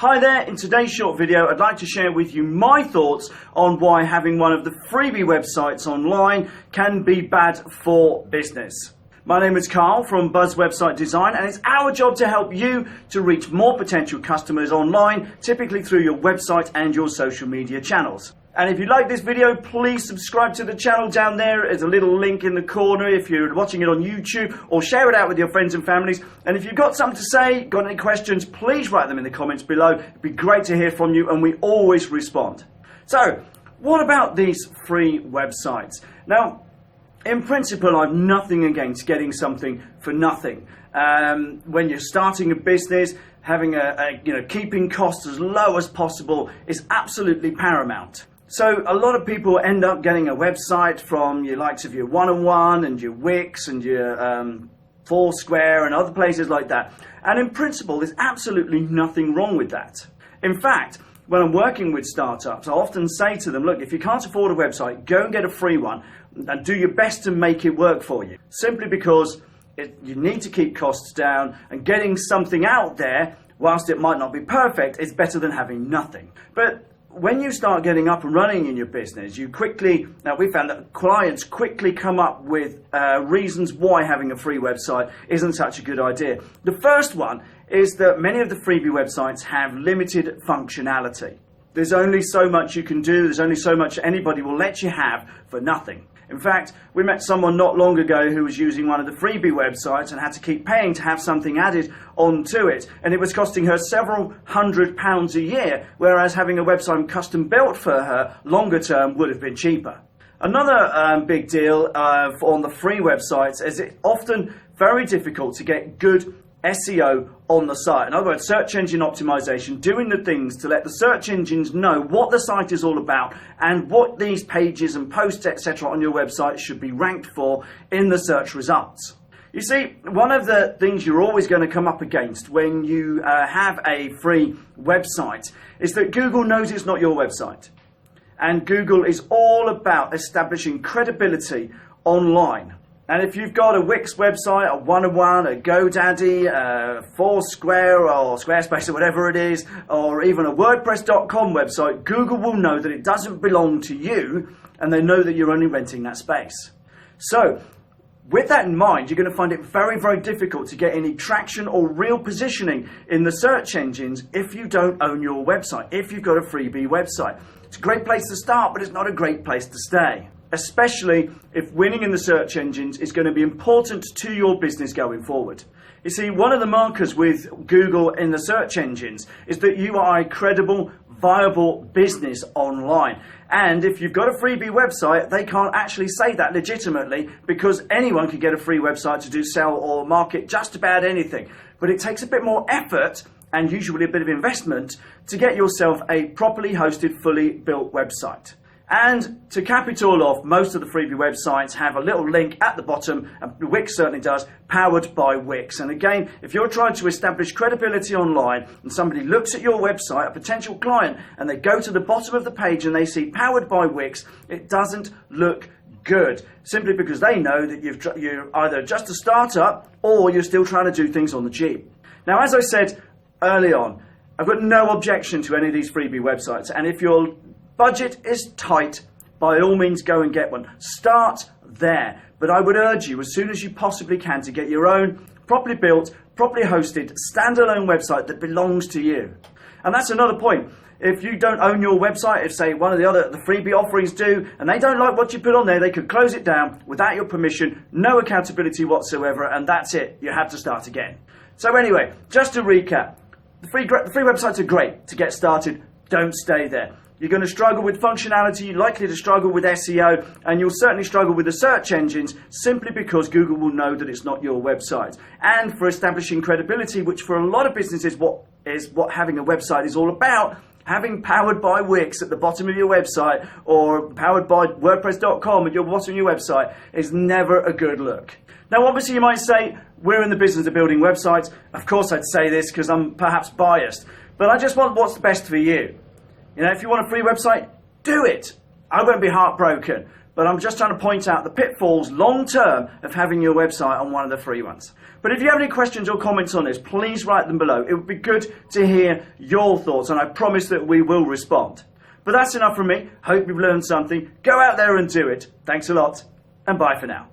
Hi there, in today's short video I'd like to share with you my thoughts on why having one of the freebie websites online can be bad for business. My name is Carl from Buzz Website Design, and it's our job to help you to reach more potential customers online, typically through your website and your social media channels. And if you like this video, please subscribe to the channel down there. There's a little link in the corner if you're watching it on YouTube, or share it out with your friends and families. And if you've got something to say, got any questions, please write them in the comments below. It'd be great to hear from you, and we always respond. So, what about these free websites? Now, in principle, I've nothing against getting something for nothing. When you're starting a business, having keeping costs as low as possible is absolutely paramount. So a lot of people end up getting a website from your likes of your 101 and your Wix and your Foursquare and other places like that. And in principle, there's absolutely nothing wrong with that. In fact, when I'm working with startups, I often say to them, look, if you can't afford a website, go and get a free one and do your best to make it work for you. Simply because you need to keep costs down, and getting something out there, whilst it might not be perfect, is better than having nothing. But when you start getting up and running in your business, we found that clients quickly come up with reasons why having a free website isn't such a good idea. The first one is that many of the freebie websites have limited functionality. There's only so much you can do, there's only so much anybody will let you have for nothing. In fact, we met someone not long ago who was using one of the freebie websites and had to keep paying to have something added onto it, and it was costing her several £100s a year, whereas having a website custom built for her longer term would have been cheaper. Another big deal on the free websites is it's often very difficult to get good SEO on the site. In other words, search engine optimization, doing the things to let the search engines know what the site is all about and what these pages and posts, etc. on your website should be ranked for in the search results. You see, one of the things you're always going to come up against when you have a free website is that Google knows it's not your website. And Google is all about establishing credibility online. And if you've got a Wix website, a 101, a GoDaddy, a Foursquare or Squarespace or whatever it is, or even a WordPress.com website, Google will know that it doesn't belong to you, and they know that you're only renting that space. So, with that in mind, you're going to find it very, very difficult to get any traction or real positioning in the search engines if you don't own your website, if you've got a freebie website. It's a great place to start, but it's not a great place to stay, especially if winning in the search engines is going to be important to your business going forward. You see, one of the markers with Google in the search engines is that you are a credible, viable business online. And if you've got a freebie website, they can't actually say that legitimately, because anyone can get a free website to sell or market just about anything. But it takes a bit more effort and usually a bit of investment to get yourself a properly hosted, fully built website. And to cap it all off, most of the freebie websites have a little link at the bottom, and Wix certainly does, powered by Wix. And again, if you're trying to establish credibility online and somebody looks at your website, a potential client, and they go to the bottom of the page and they see powered by Wix, it doesn't look good, simply because they know that you're either just a startup or you're still trying to do things on the cheap. Now, as I said early on, I've got no objection to any of these freebie websites, and if your budget is tight, by all means go and get one. Start there. But I would urge you, as soon as you possibly can, to get your own properly built, properly hosted, standalone website that belongs to you. And that's another point. If you don't own your website, if say one of the freebie offerings do, and they don't like what you put on there, they could close it down without your permission, no accountability whatsoever, and that's it. You have to start again. So anyway, just to recap, the free websites are great to get started. Don't stay there. You're going to struggle with functionality, you're likely to struggle with SEO, and you'll certainly struggle with the search engines simply because Google will know that it's not your website. And for establishing credibility, which for a lot of businesses is what having a website is all about, having powered by Wix at the bottom of your website or powered by WordPress.com at your bottom of your website is never a good look. Now, obviously, you might say, we're in the business of building websites. Of course, I'd say this because I'm perhaps biased, but I just want what's best for you. You know, if you want a free website, do it. I won't be heartbroken. But I'm just trying to point out the pitfalls long term of having your website on one of the free ones. But if you have any questions or comments on this, please write them below. It would be good to hear your thoughts, and I promise that we will respond. But that's enough from me. Hope you've learned something. Go out there and do it. Thanks a lot, and bye for now.